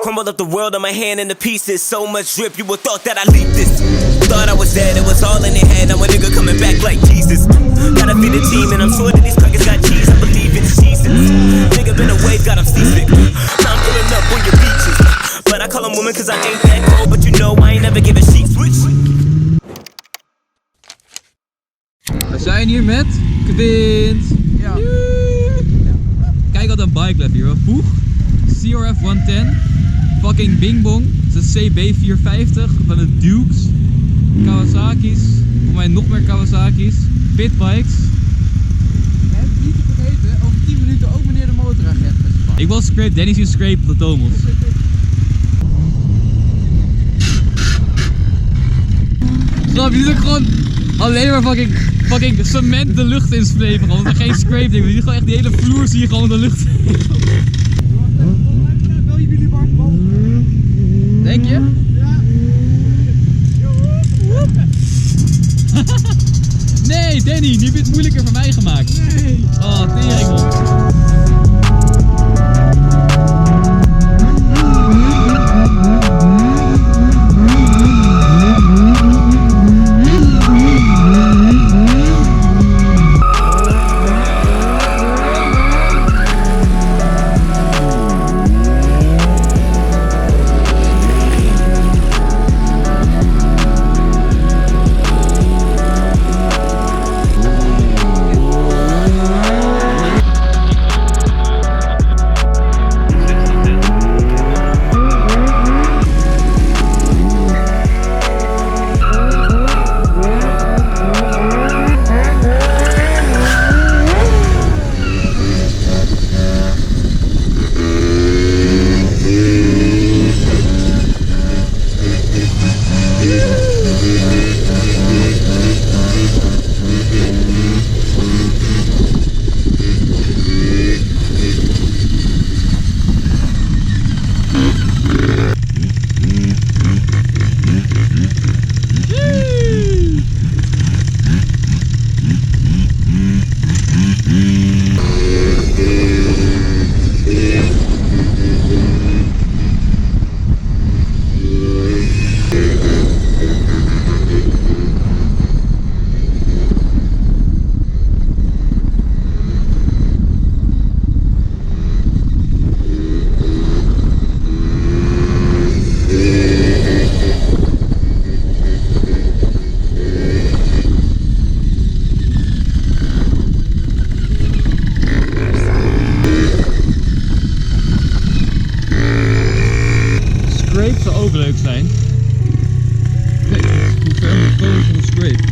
Crumbled up the world on my hand into pieces. So much drip, you would thought that I leaked this. Thought I was dead, it was all in their head. Now a nigga coming back like Jesus. Gotta feed the team, and I'm sure that these crackers got cheese. I believe it's Jesus. Nigga been away, got him seasick. Now I'm pulling up on your beaches. But I call them women cause I ain't that cold. But you know I ain't never give a sheet switch. We zijn hier met Quint. Ja. Kijk wat een bike left hier. Puch, CRF 110, fucking Bing Bong. Het is een CB450 van de Dukes. Kawasakis, voor mij nog meer Kawasakis. Pitbikes. En niet te vergeten, over 10 minuten ook meneer de motoragent met zijn bike. Ik was scrape, Danny is hier scrape op de Tomos. Snap je, dit is ook gewoon alleen maar fucking cement de lucht in slepen, want er geen scrape ding. Je ziet gewoon echt die hele vloer zie je gewoon in de lucht. Wel je wheelies bal. Denk je? Ja. Nee, Danny, nu heb je het moeilijker voor mij gemaakt. Nee. Oh, tering man. Zou ook leuk zijn. Kijk, hoe ver moet komen van een scrape.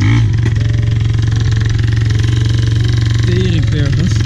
Teringvergers.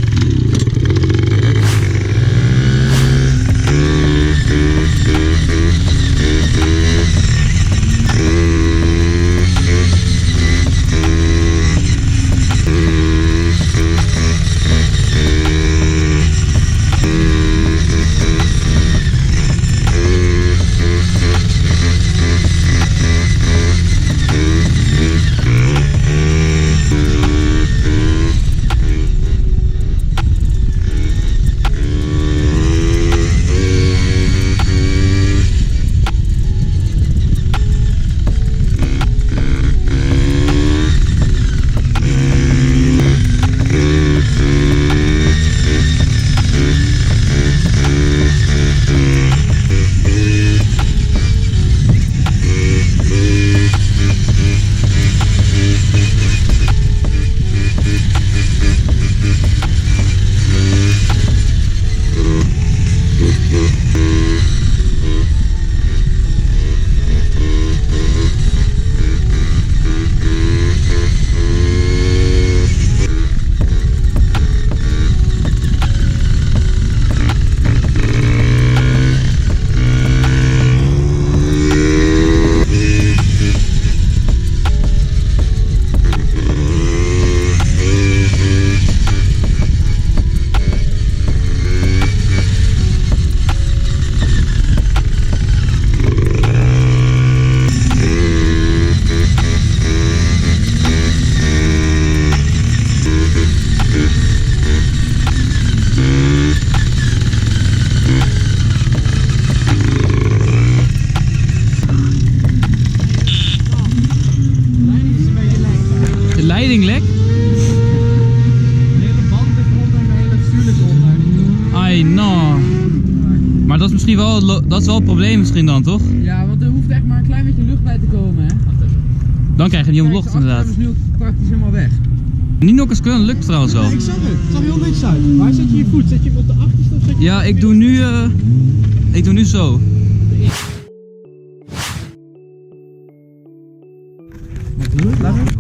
misschien wel, dat is wel het probleem misschien dan, toch? Ja, want er hoeft echt maar een klein beetje lucht bij te komen, hè. Dan krijg je niet Kijk, omlocht zijn inderdaad. achterrem is nu ook praktisch helemaal weg. Niet nog eens kunnen, lukt trouwens wel. Ik zag het. Het zag heel netjes uit. Waar zet je je voet? Zet je hem op de achterste of zet je Ja, hem ik doe nu zo.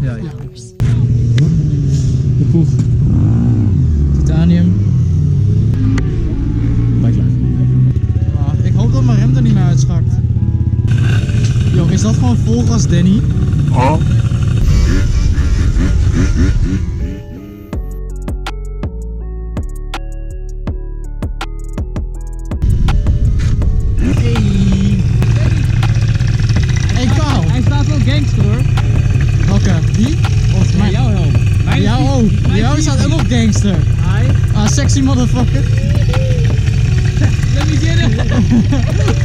Ja, ja. De poeg. Titanium. Ik hoop dat mijn rem er niet meer uitschakt. Yo, is dat gewoon vol gas Danny? Oh. Hey Karl. Hij staat wel gangster, hoor. Welke? Die? Of mijn? Jouw helm. Jouw ook. Jouw staat ook nog gangster. Hi. Ah, sexy motherfucker. Let me get it.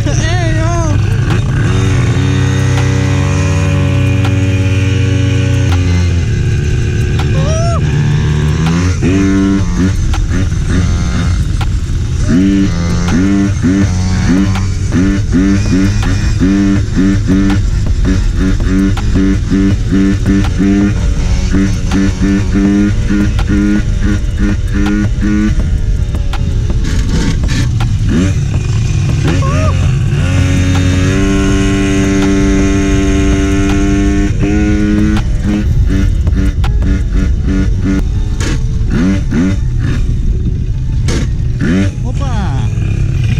Hey yo. Hoppa.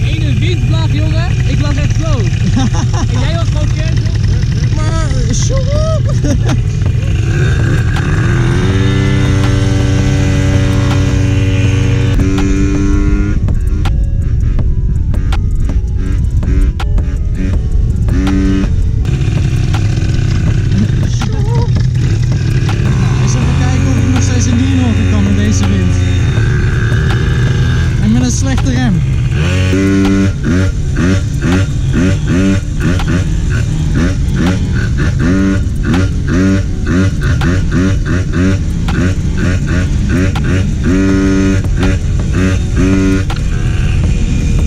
Die ene windvlag, jongen. Ik lag echt zo. En jij was gewoon cancel. Maar, shut up. Eens even kijken of ik nog steeds een neerhokken kan met deze wind. En met een slechte rem.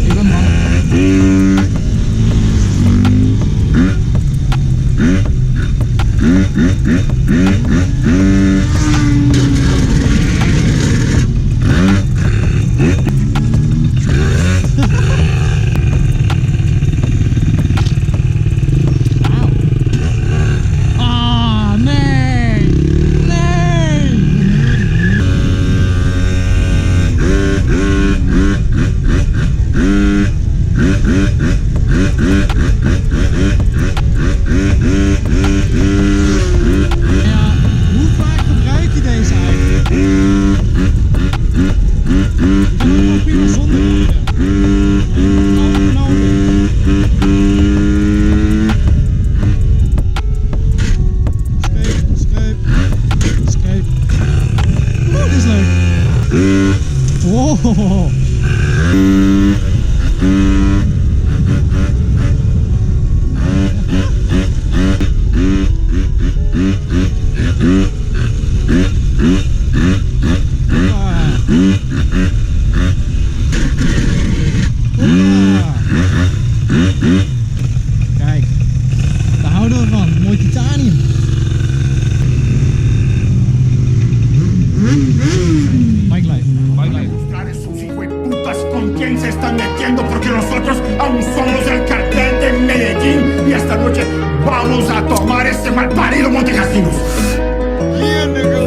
Ik ben man. Ah, nee! Nee! Ja, hoe vaak gebruik je deze eigenlijk? Ik kan ook wel prima zonder rijden. Escape. Oeh, dit is leuk. Wow. Kijk, daar houden we van. Mooi titanium. Bike life. Ustedes sus hijueputas con quién se están metiendo porque nosotros aún somos el cartel de Medellín y esta noche vamos a tomar este malparido Montecasinos. Yeah, nigga.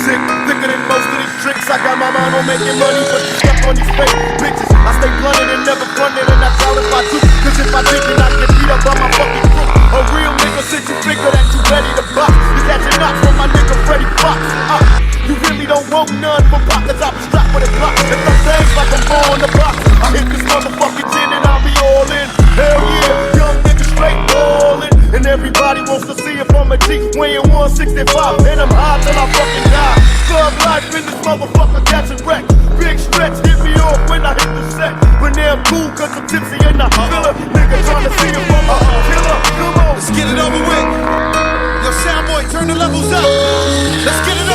Sick, thicker than most of these tricks. I got my mind on making money, but you stuck on these fake bitches. I stay blunted and never fronted, and I doubt if I do. Cause if I did, then I get beat up by my fucking crew. A real nigga since you figure that you ready to box. You catching knots from my nigga Freddie Fox. You really don't want none from pop, cause I'm strapped with a Glock. And some things like I'm on the box. I hit this motherfucking gin and I'll be all in. Hell yeah, young nigga straight ballin'. And everybody wants to see it from a G, weighing 165. And I'm high till I fucking die. Thug life in this motherfucker, catching wreck. Big stretch, hit me off when I hit the set. But now I'm cool cause I'm tipsy and I feel it. Nigga trying to see it from a killer. Come on, let's get it over with. Yo, sound boy, turn the levels up. Let's get it